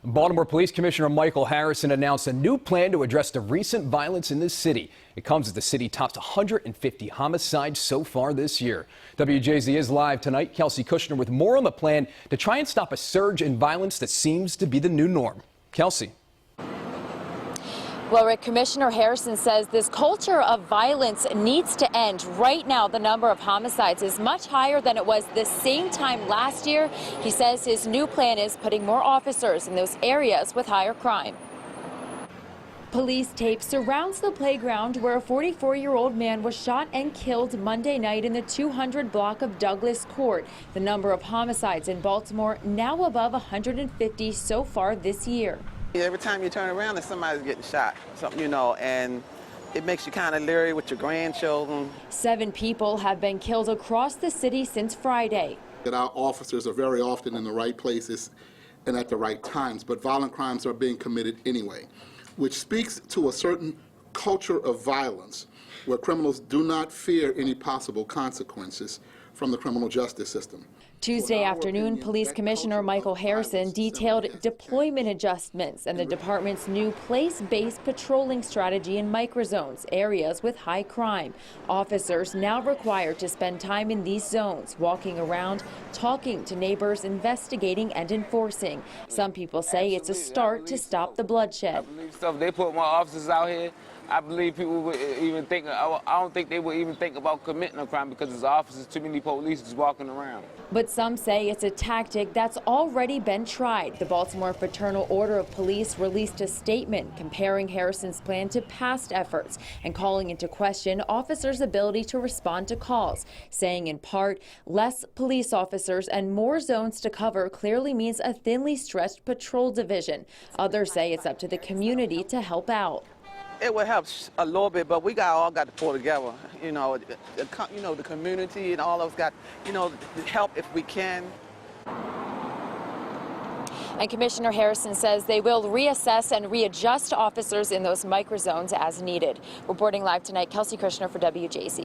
Baltimore Police Commissioner Michael Harrison announced a new plan to address the recent violence in this city. It comes as the city tops 150 homicides so far this year. WJZ is live tonight. Kelsey Kushner with more on the plan to try and stop a surge in violence that seems to be the new norm. Kelsey. Well, Rick, Commissioner Harrison says this culture of violence needs to end. Right now, the number of homicides is much higher than it was the same time last year. He says his new plan is putting more officers in those areas with higher crime. Police tape surrounds the playground where a 44-year-old man was shot and killed Monday night in the 200 block of Douglas Court. The number of homicides in Baltimore now above 150 so far this year. Every time you turn around, somebody's getting shot, and it makes you kind of leery with your grandchildren. 7 people have been killed across the city since Friday. That our officers are very often in the right places and at the right times, but violent crimes are being committed anyway, which speaks to a certain culture of violence where criminals do not fear any possible consequences from the criminal justice system. Tuesday afternoon, Police Commissioner Michael Harrison detailed deployment adjustments and the department's new place-based patrolling strategy in microzones, areas with high crime. Officers now required to spend time in these zones, walking around, talking to neighbors, investigating and enforcing. Some people say it's a start to stop the bloodshed. I believe so. If they put more officers out here, I believe people would even think, I don't think they would even think about committing a crime because there's officers, too many police just walking around. But some say it's a tactic that's already been tried. The Baltimore Fraternal Order of Police released a statement comparing Harrison's plan to past efforts and calling into question officers' ability to respond to calls, saying in part, less police officers and more zones to cover clearly means a thinly stretched patrol division. Others say it's up to the community to help out. It would help a little bit, but we all got to pull together. The community and all of us got, to help if we can. And Commissioner Harrison says they will reassess and readjust officers in those microzones as needed. Reporting live tonight, Kelsey Kushner for WJZ.